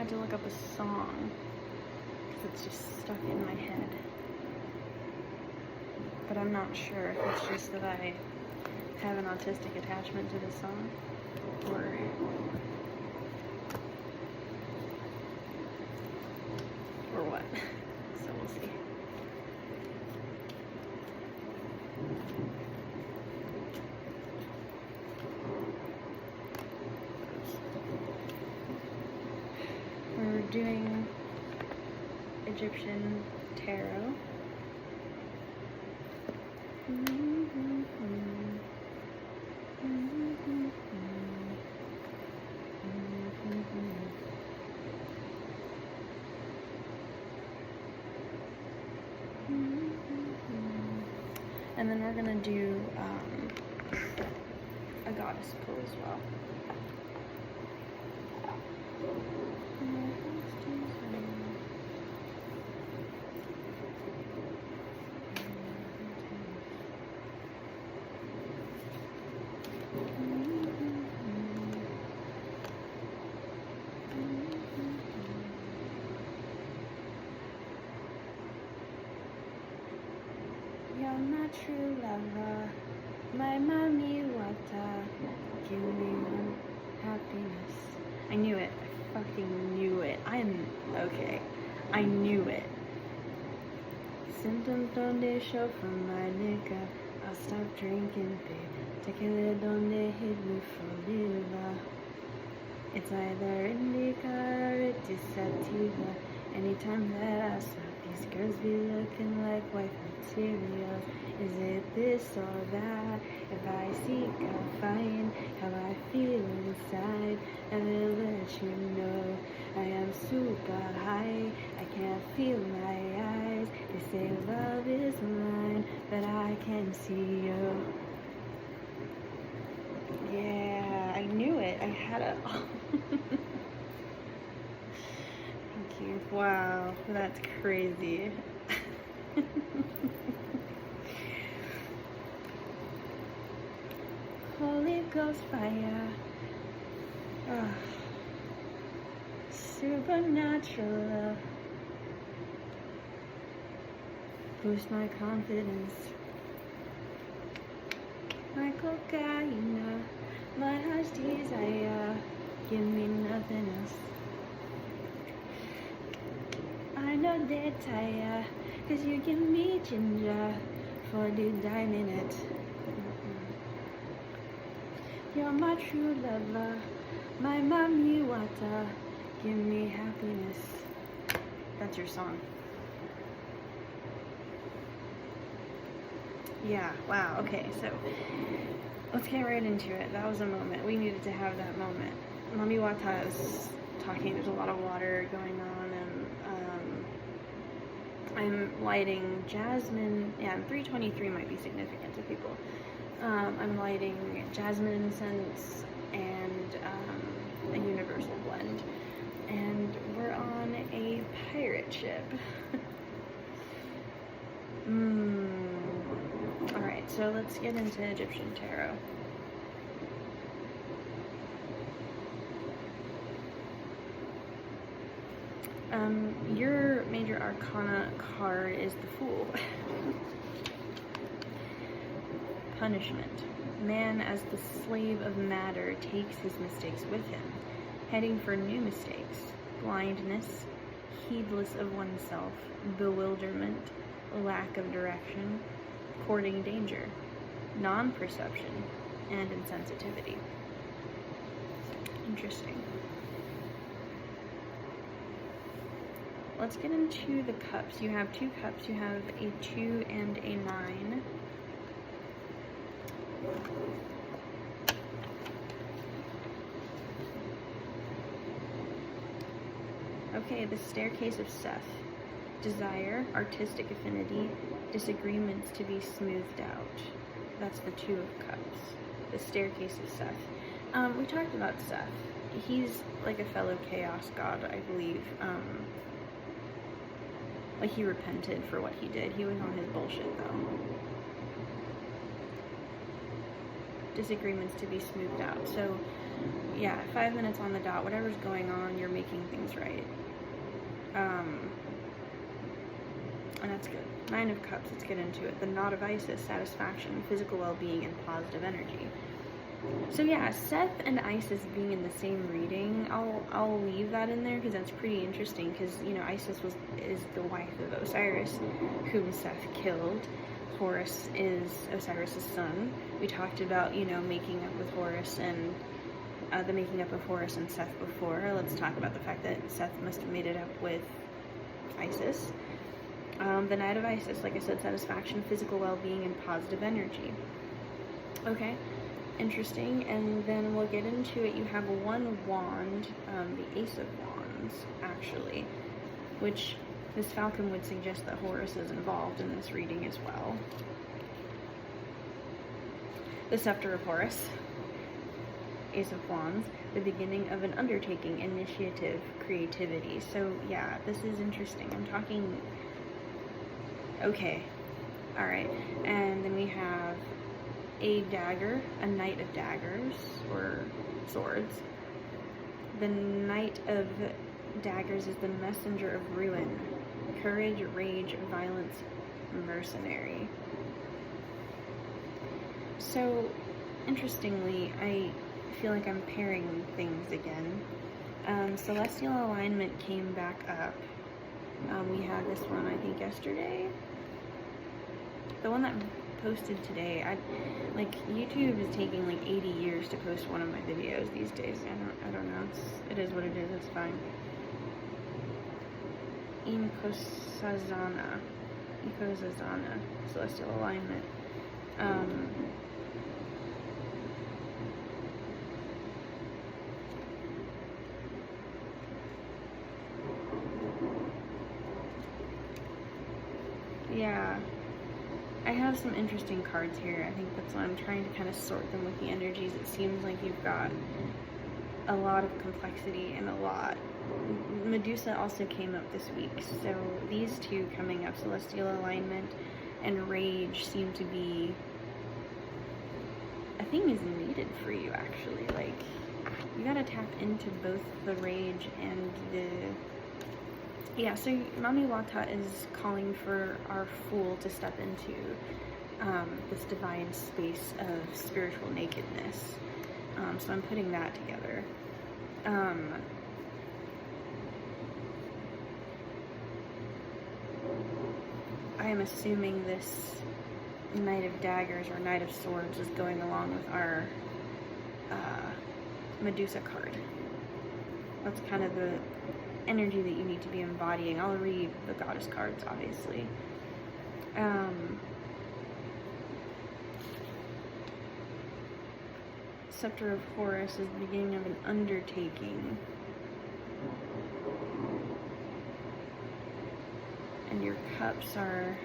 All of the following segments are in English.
had to look up a song because it's just stuck in my head. But I'm not sure if it's just that I have an autistic attachment to this song or what. So we'll see. We're doing Egyptian tarot. And then we're gonna do a goddess pull as well. You're my true lover, my mommy water, give me one happiness. I knew it. I fucking knew it. I'm okay. I knew it. Symptoms donde show from my nigga. I'll stop drinking, babe. Tequila donde hit me for liver. It's either indica or it is sativa. Anytime that I stop, these girls be looking like white materials. Is it this or that? If I seek, I'll find how I feel inside. I will let you know I am super high. I can't feel my eyes. They say love is blind, but I can see you. Yeah, I knew it. I had it. Thank you. Wow, that's crazy. Holy Ghost fire. Oh. Supernatural love. Boost my confidence. My cocaine, my heart's desire. Give me nothing else. I know they're tired, cause you give me ginger for the diamond it. You're my true lover, my mommy water, give me happiness. That's your song. Yeah, wow, okay, so let's get right into it. That was a moment. We needed to have that moment. Mommy Wata is talking, there's a lot of water going on, and I'm lighting Jasmine, yeah, and 323 might be significant to people. I'm lighting Jasmine incense and a universal blend. And we're on a pirate ship. Alright, so let's get into Egyptian tarot. Your major arcana card is the Fool. Punishment. Man, as the slave of matter, takes his mistakes with him, heading for new mistakes. Blindness, heedless of oneself, bewilderment, lack of direction, courting danger, non-perception, and insensitivity. Interesting. Let's get into the cups. You have two cups. You have a 2 and a 9. Okay, the staircase of Seth. Desire, artistic affinity, disagreements to be smoothed out. That's the 2 of Cups. The staircase of Seth. We talked about Seth. He's like a fellow chaos god, I believe. Like he repented for what he did. He was on his bullshit though. Disagreements to be smoothed out. So yeah, 5 minutes on the dot. Whatever's going on, you're making things right. And that's good. 9 of Cups, let's get into it. The Knot of Isis, satisfaction, physical well-being, and positive energy. So yeah, Seth and Isis being in the same reading, I'll leave that in there because that's pretty interesting, because, you know, Isis is the wife of Osiris, whom Seth killed. Horus is Osiris's son. We talked about, you know, making up with Horus and the making up of Horus and Seth before. Let's talk about the fact that Seth must have made it up with Isis. The Knight of Isis, like I said, satisfaction, physical well-being, and positive energy. Okay, interesting. And then we'll get into it. You have one wand, the Ace of Wands, actually, which this Falcon would suggest that Horus is involved in this reading as well. The Scepter of Horus, Ace of Wands, the beginning of an undertaking, initiative, creativity. So yeah, this is interesting. I'm talking... Okay, alright, and then we have a dagger, a Knight of Daggers, or swords. The Knight of Daggers is the messenger of ruin, courage, rage, violence, mercenary. So, interestingly, I feel like I'm pairing things again. Celestial alignment came back up. We had this one, I think, yesterday. The one that posted today, like, YouTube is taking like 80 years to post one of my videos these days. I don't know. It is what it is. It's fine. Inkosazana, celestial alignment. Yeah, I have some interesting cards here. I think that's why I'm trying to kind of sort them with the energies. It seems like you've got a lot of complexity and a lot. Medusa also came up this week, so these two coming up, celestial alignment and rage, seem to be a thing is needed for you, actually. Like, you gotta tap into both the rage and the... Yeah, so Mami Wata is calling for our Fool to step into this divine space of spiritual nakedness. So I'm putting that together. I am assuming this Knight of Daggers or Knight of Swords is going along with our Medusa card. That's kind of the energy that you need to be embodying. I'll read the goddess cards, obviously. Scepter of Horus is the beginning of an undertaking. And your cups are...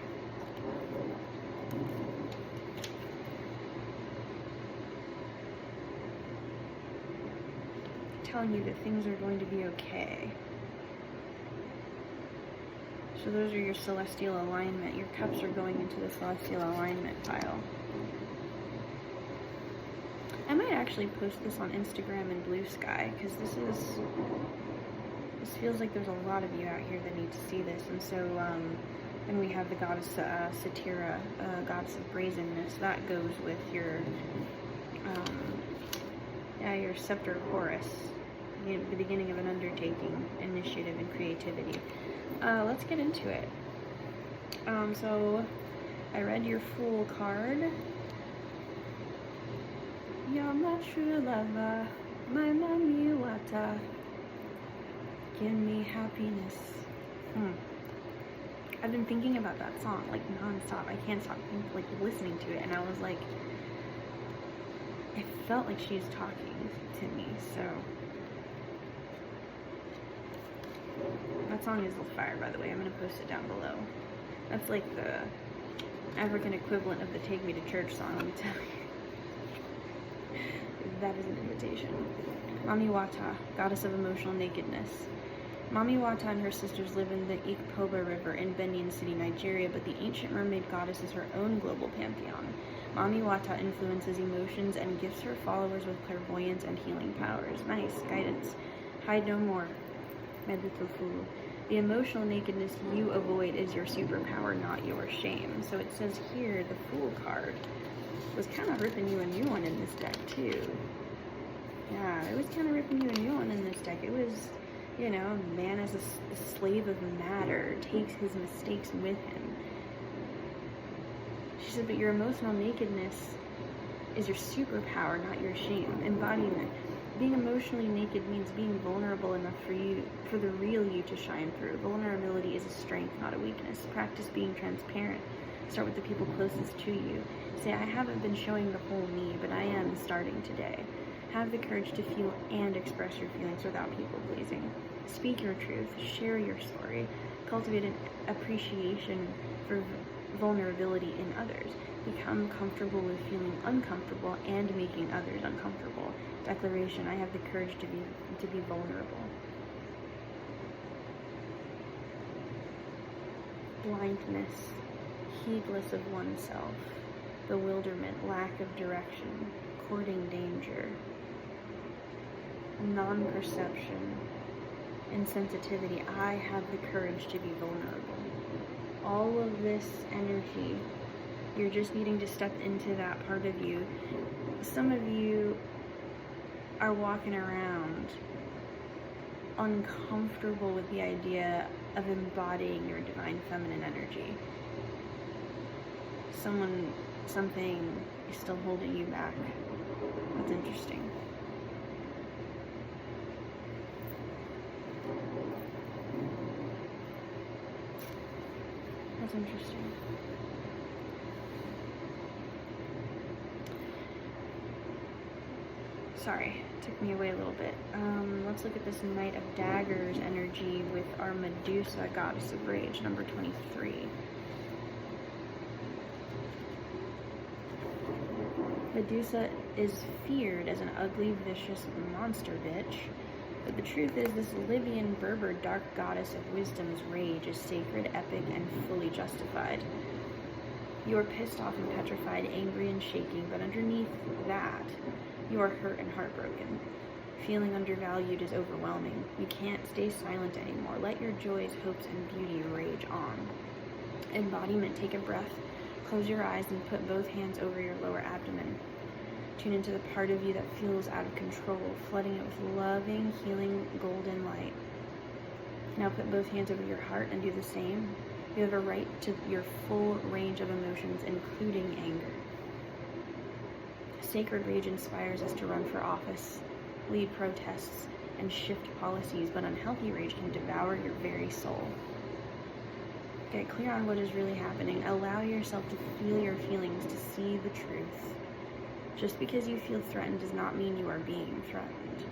telling you that things are going to be okay. So those are your celestial alignment. Your cups are going into the celestial alignment pile. I might actually post this on Instagram and Blue Sky, because this feels like there's a lot of you out here that need to see this. And so, and we have the goddess Satira, goddess of brazenness. That goes with your, your Scepter of Horus, the beginning of an undertaking, initiative, and creativity. Let's get into it. So I read your Fool card. You're my true lover, my Mami Wata. Give me happiness. I've been thinking about that song like non-stop. I can't stop listening to it, and I was like, it felt like she's talking to me. So that song is fire, by the way. I'm gonna post it down below. That's like the African equivalent of the Take Me to Church song, let me tell you. That is an invitation. Mami Wata, goddess of emotional nakedness. Mami Wata and her sisters live in the Ikpoba River in Benin City, Nigeria, but the ancient mermaid goddess is her own global pantheon. Mami Wata influences emotions and gifts her followers with clairvoyance and healing powers. Nice. Guidance. Hide no more. My little fool. The emotional nakedness you avoid is your superpower, not your shame. So it says here, the Fool card was kind of ripping you a new one in this deck, too. Yeah, it was kind of ripping you a new one in this deck. It was, you know, man as a slave of matter, takes his mistakes with him. She said, but your emotional nakedness is your superpower, not your shame. Embodiment. Being emotionally naked means being vulnerable enough for the real you to shine through. Vulnerability is a strength, not a weakness. Practice being transparent. Start with the people closest to you. Say, I haven't been showing the whole me, but I am starting today. Have the courage to feel and express your feelings without people pleasing. Speak your truth. Share your story. Cultivate an appreciation for vulnerability in others. Become comfortable with feeling uncomfortable and making others uncomfortable. Declaration, I have the courage to be vulnerable. Blindness, heedless of oneself. Bewilderment, lack of direction. Courting danger. Non-perception. Insensitivity, I have the courage to be vulnerable. All of this energy, you're just needing to step into that part of you. Some of you are walking around uncomfortable with the idea of embodying your divine feminine energy. Something is still holding you back. That's interesting. That's interesting. Sorry, took me away a little bit. Let's look at this Knight of Daggers energy with our Medusa, Goddess of Rage, number 23. Medusa is feared as an ugly, vicious monster bitch, but the truth is this Libyan Berber dark goddess of wisdom's rage is sacred, epic, and fully justified. You are pissed off and petrified, angry and shaking, but underneath that, you are hurt and heartbroken. Feeling undervalued is overwhelming. You can't stay silent anymore. Let your joys, hopes, and beauty rage on. Embodiment, take a breath. Close your eyes and put both hands over your lower abdomen. Tune into the part of you that feels out of control, flooding it with loving, healing, golden light. Now put both hands over your heart and do the same. You have a right to your full range of emotions, including anger. Sacred rage inspires us to run for office, lead protests, and shift policies, but unhealthy rage can devour your very soul. Get clear on what is really happening. Allow yourself to feel your feelings, to see the truth. Just because you feel threatened does not mean you are being threatened.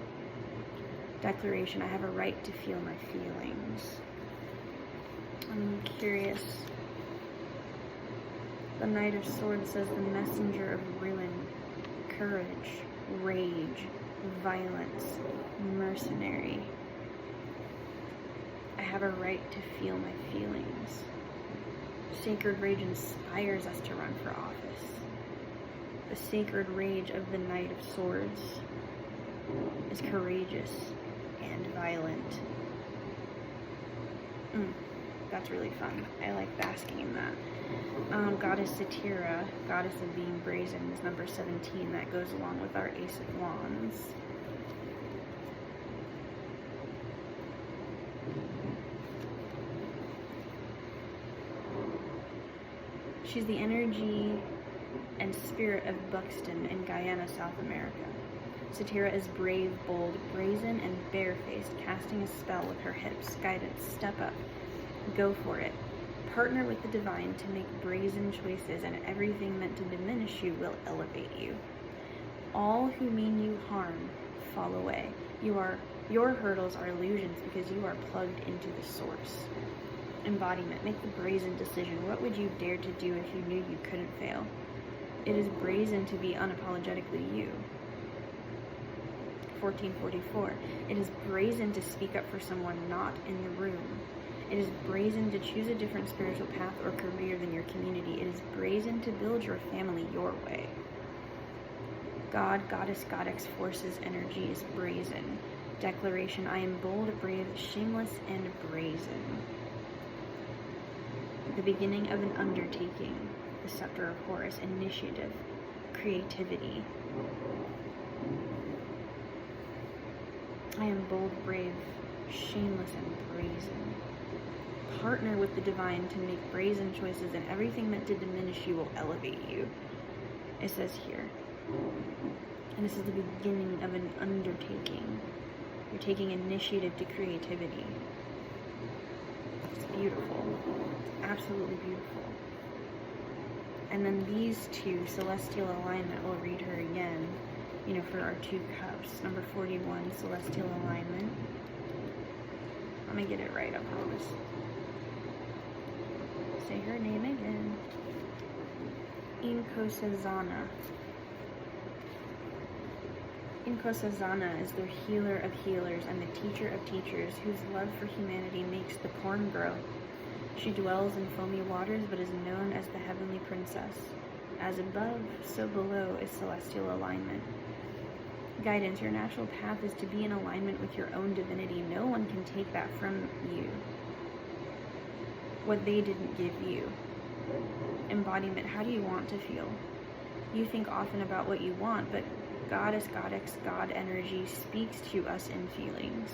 Declaration, I have a right to feel my feelings. I'm curious. The Knight of Swords says the messenger of ruin, courage, rage, violence, mercenary. I have a right to feel my feelings. Sacred rage inspires us to run for office. The sacred rage of the Knight of Swords is courageous and violent. That's really fun. I like basking in that. Goddess Satira, goddess of being brazen, is number 17. That goes along with our Ace of Wands. She's the energy and spirit of Buxton in Guyana, South America. Satira is brave, bold, brazen, and barefaced, casting a spell with her hips. Guidance, step up. Go for it. Partner with the divine to make brazen choices, and everything meant to diminish you will elevate you. All who mean you harm fall away. Your hurdles are illusions because you are plugged into the source. Embodiment, make the brazen decision. What would you dare to do if you knew you couldn't fail? It is brazen to be unapologetically you. 1444. It is brazen to speak up for someone not in the room. It is brazen to choose a different spiritual path or career than your community. It is brazen to build your family your way. God, Goddess, Godex, Forces, energy is brazen. Declaration, I am bold, brave, shameless, and brazen. The beginning of an undertaking. The scepter of Horus, initiative, creativity. I am bold, brave, shameless, and brazen. Partner with the divine to make brazen choices, and everything meant to diminish you will elevate you. It says here. And this is the beginning of an undertaking. You're taking initiative to creativity. It's beautiful. It's absolutely beautiful. And then these two, celestial alignment, we'll read her again, for our 2 cups. Number 41, celestial alignment. I'm going to get it right, I promise. Say her name again. Inkosazana. Inkosazana is the healer of healers and the teacher of teachers, whose love for humanity makes the corn grow. She dwells in foamy waters, but is known as the heavenly princess. As above, so below is celestial alignment. Guidance, your natural path is to be in alignment with your own divinity. No one can take that from you. What they didn't give you. Embodiment, how do you want to feel? You think often about what you want, but Goddess, Godex, God energy speaks to us in feelings.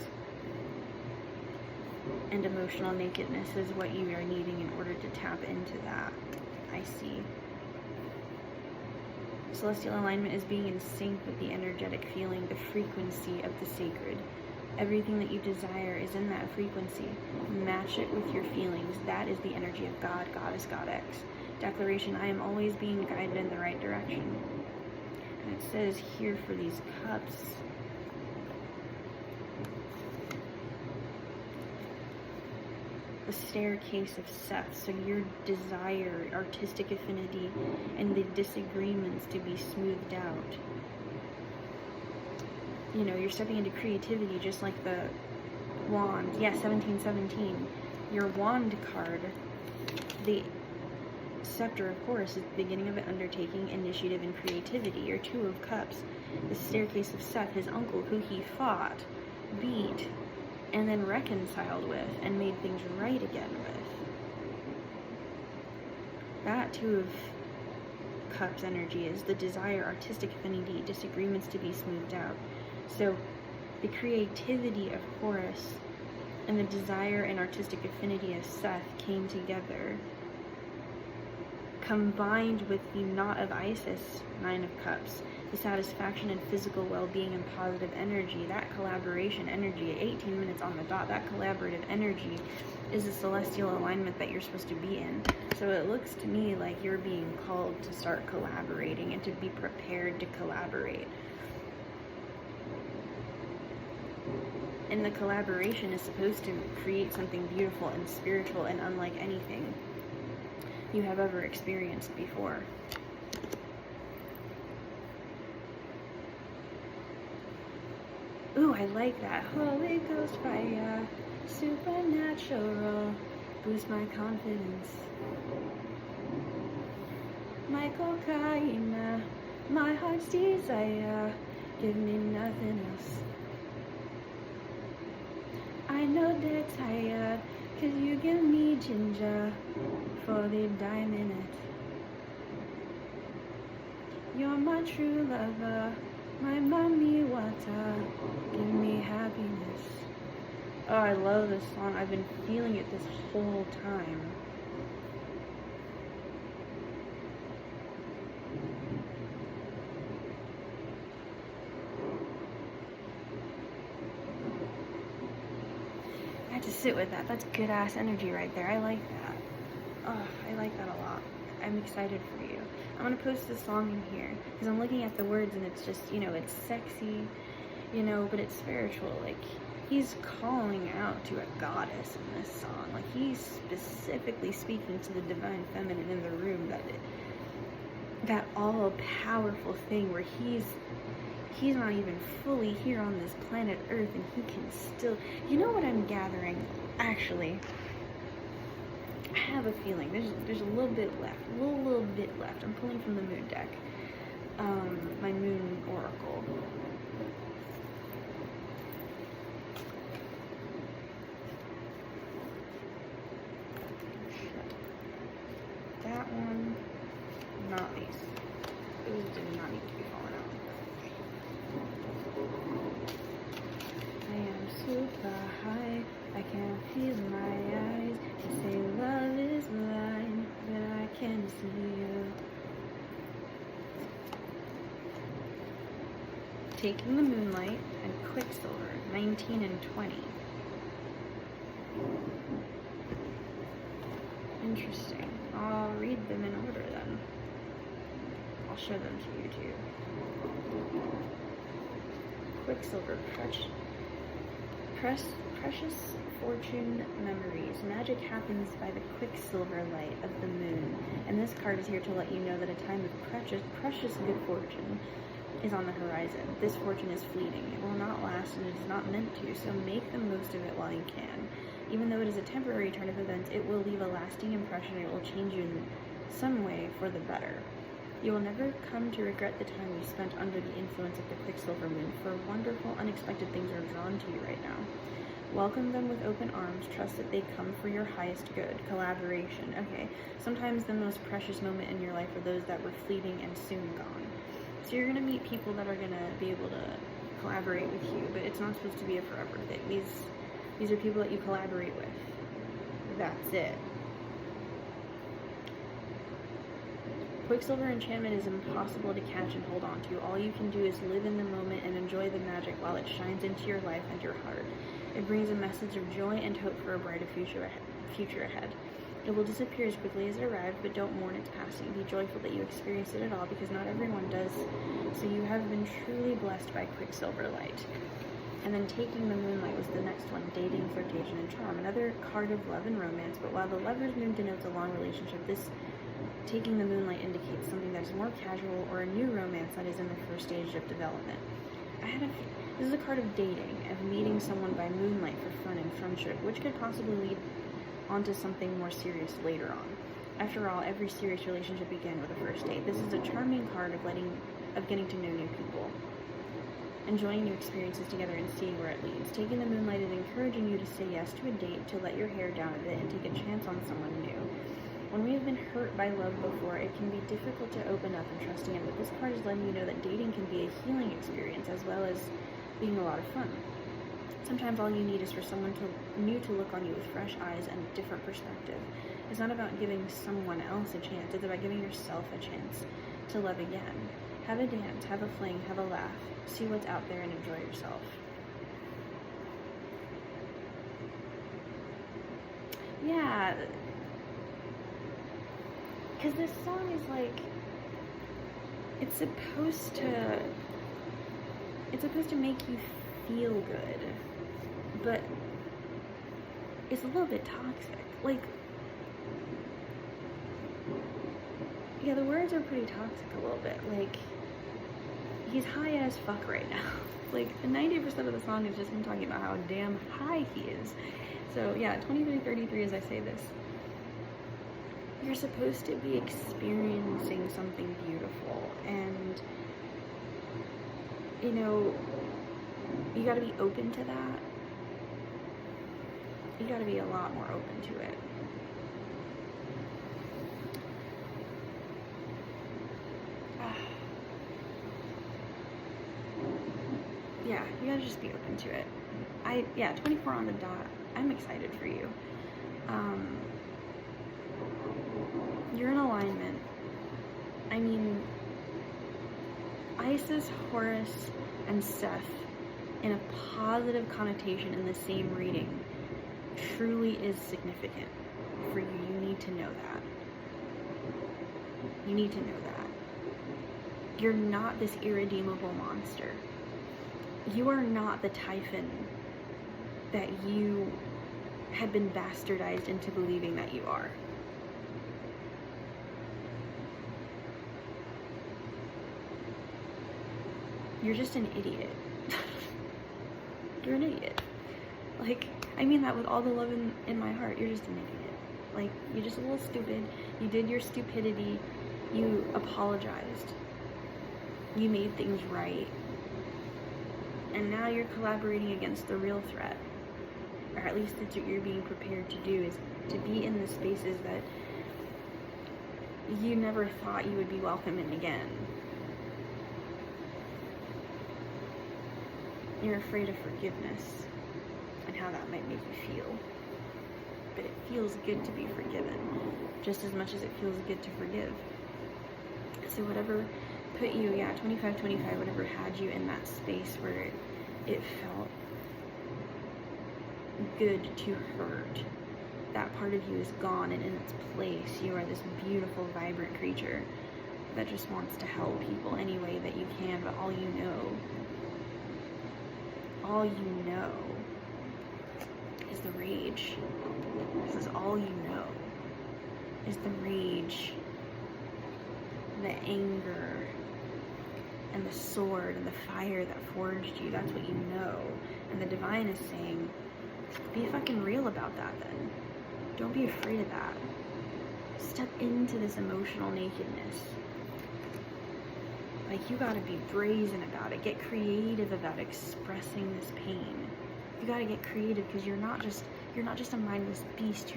And emotional nakedness is what you are needing in order to tap into that. I see. Celestial alignment is being in sync with the energetic feeling, the frequency of the sacred. Everything that you desire is in that frequency. Match it with your feelings. That is the energy of God, Goddess, Godex. Declaration, I am always being guided in the right direction. And it says here for these cups, the staircase of Seth. So your desire, artistic affinity, and the disagreements to be smoothed out. You're stepping into creativity just like the wand. Yeah, 1717. Your wand card, the scepter of Horus, is the beginning of an undertaking, initiative, and creativity. Your 2 of Cups, the staircase of Seth, his uncle, who he fought, beat, and then reconciled with, and made things right again with. That 2 of Cups energy is the desire, artistic affinity, disagreements to be smoothed out. So the creativity of Horus and the desire and artistic affinity of Seth came together, combined with the knot of Isis, 9 of Cups, the satisfaction and physical well-being and positive energy. That collaboration energy at 18 minutes on the dot, that collaborative energy is a celestial alignment that you're supposed to be in. So it looks to me like you're being called to start collaborating and to be prepared to collaborate. And the collaboration is supposed to create something beautiful and spiritual and unlike anything you have ever experienced before. Ooh, I like that. Holy Ghost fire, supernatural, boost my confidence. My cocaine, my heart's desire, give me nothing else. I know they're tired, 'cause you give me ginger for the diamond. You're my true lover, my mommy water, give me happiness. Oh, I love this song. I've been feeling it this whole time. I had to sit with that. That's good ass energy right there. I like that. Oh, I like that a lot. I'm excited for you. I'm gonna post this song in here because I'm looking at the words and it's just, it's sexy, but it's spiritual. Like, he's calling out to a goddess in this song. Like, he's specifically speaking to the divine feminine in the room, that all-powerful thing where he's not even fully here on this planet Earth and he can still, what I'm gathering, actually, I have a feeling there's a little bit left, a little bit left. I'm pulling from the moon deck, my moon oracle. That one, not these. Those do not need to be falling out. I am super high, I can't feel my eyes. They say love is blind, but I can see you. Taking the Moonlight and Quicksilver, 19 and 20. Interesting. I'll read them in order then. I'll show them to you too. Quicksilver, precious fortune memories. Magic happens by the quicksilver light of the moon. And this card is here to let you know that a time of precious good fortune is on the horizon. This fortune is fleeting. It will not last and it is not meant to, so make the most of it while you can. Even though it is a temporary turn of events, it will leave a lasting impression. It will change you in some way for the better. You will never come to regret the time you spent under the influence of the Quicksilver Moon, for wonderful, unexpected things are drawn to you right now. Welcome them with open arms. Trust that they come for your highest good. Collaboration. Okay, sometimes the most precious moment in your life are those that were fleeting and soon gone. So you're going to meet people that are going to be able to collaborate with you, but it's not supposed to be a forever thing. These are people that you collaborate with. That's it. Quicksilver enchantment is impossible to catch and hold on to. All you can do is live in the moment and enjoy the magic while it shines into your life and your heart. It brings a message of joy and hope for a brighter future ahead. It will disappear as quickly as it arrived, but don't mourn its passing. Be joyful that you experienced it at all, because not everyone does. So you have been truly blessed by Quicksilver light. And then Taking the Moonlight was the next one, dating, flirtation, and charm. Another card of love and romance, but while the Lover's Moon denotes a long relationship, this Taking the Moonlight indicates something that is more casual or a new romance that is in the first stage of development. This is a card of dating, of meeting someone by moonlight for fun and friendship, which could possibly lead onto something more serious later on. After all, every serious relationship began with a first date. This is a charming card of getting to know new people, enjoying new experiences together and seeing where it leads. Taking the Moonlight is encouraging you to say yes to a date, to let your hair down a bit, and take a chance on someone new. When we have been hurt by love before, it can be difficult to open up and trust again, but this card is letting you know that dating can be a healing experience as well as being a lot of fun. Sometimes all you need is for someone new to look on you with fresh eyes and a different perspective. It's not about giving someone else a chance, it's about giving yourself a chance to love again. Have a dance, have a fling, have a laugh, see what's out there and enjoy yourself. Yeah, because this song is like, it's supposed to make you feel good, but it's a little bit toxic. Like, yeah, the words are pretty toxic a little bit. Like, he's high as fuck right now. Like, 90% of the song is just him talking about how damn high he is. So yeah, 2333 as I say this. You're supposed to be experiencing something beautiful, and you know, you gotta be open to that. You gotta be a lot more open to it. Yeah, you gotta just be open to it. 24 on the dot. I'm excited for you. You're in alignment. I mean, Isis, Horus, and Seth in a positive connotation in the same reading truly is significant for you. You need to know that. You need to know that. You're not this irredeemable monster. You are not the Typhon that you had been bastardized into believing that you are. You're just an idiot. You're an idiot. Like, I mean that with all the love in my heart. You're just an idiot. Like, you're just a little stupid. You did your stupidity. You apologized. You made things right. And now you're collaborating against the real threat. Or at least that's what you're being prepared to do, is to be in the spaces that you never thought you would be welcome in again. You're afraid of forgiveness and how that might make you feel. But it feels good to be forgiven, just as much as it feels good to forgive. So whatever put you, 25, whatever had you in that space where it felt good to hurt, that part of you is gone, and in its place you are this beautiful, vibrant creature that just wants to help people any way that you can. But all you know is the rage. This is all you know, is the rage, the anger, and the sword and the fire that forged you. That's what you know. And the divine is saying, be fucking real about that then. Don't be afraid of that. Step into this emotional nakedness. Like, you gotta be brazen about it. Get creative about expressing this pain. You gotta get creative, because you're not just a mindless beast.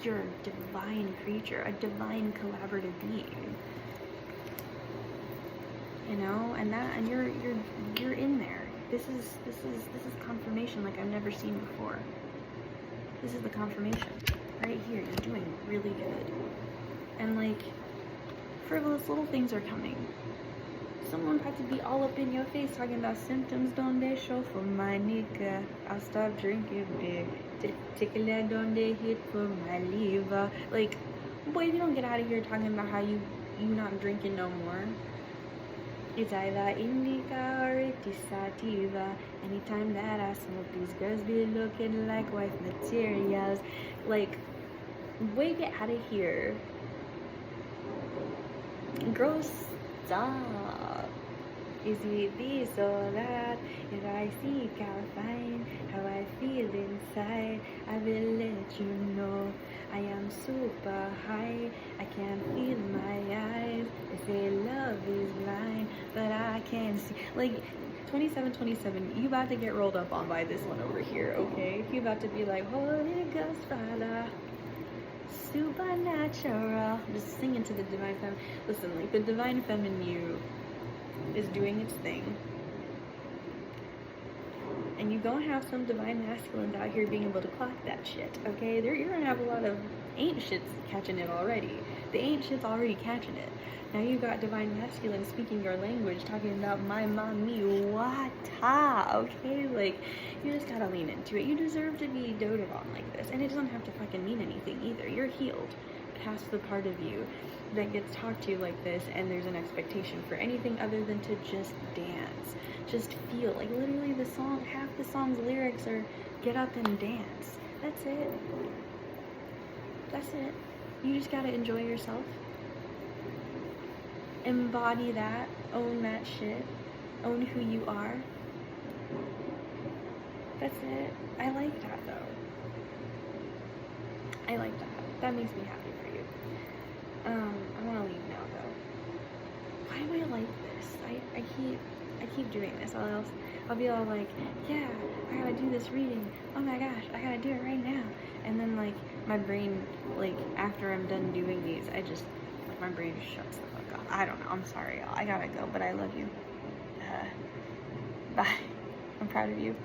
You're a divine creature, a divine collaborative being. You know, and you're in there. This is confirmation like I've never seen before. This is the confirmation right here. You're doing really good. And like, frivolous little things are coming. Someone had to be all up in your face talking about symptoms donde show for my nigga. I'll stop drinking big. Tequila donde hit for my liver. Like, boy, if you don't get out of here talking about how you not drinking no more. It's either indica or it is sativa. Anytime that I smoke, these girls be looking like wife materials. Like, boy, get out of here. Gross, stop. Is it this or that? If I seek, I'll find how I feel inside. I will let you know I am super high. I can feel my eyes. They say love is blind, but I can see. Like, 27, you about to get rolled up on by this one over here, okay? You about to be like, Holy Ghost, Father, supernatural. Just singing to the divine feminine. Listen, like, the divine feminine you is doing its thing, and you gonna have some divine masculines out here being able to clock that shit, okay? You're gonna have a lot of ain't shits catching it already. The ain't shit's already catching it. Now you got divine masculine speaking your language, talking about my mommy wata, okay? Like, you just gotta lean into it. You deserve to be doted on like this, and it doesn't have to fucking mean anything either. You're healed past the part of you that gets talked to like this, and there's an expectation for anything other than to just dance, just feel. Like, literally the song, half the song's lyrics are get up and dance. That's it. That's it. You just gotta enjoy yourself, embody that, own that shit, own who you are. That's it. I like that though. I like that. That makes me happy for you. I want to leave now though. Why am I like this? I keep doing this. I'll be all like, yeah, I gotta do this reading. Oh my gosh, I gotta do it right now. And then like my brain, like after I'm done doing these, my brain just shuts the fuck off. I don't know. I'm sorry, y'all. I gotta go, but I love you. Bye. I'm proud of you.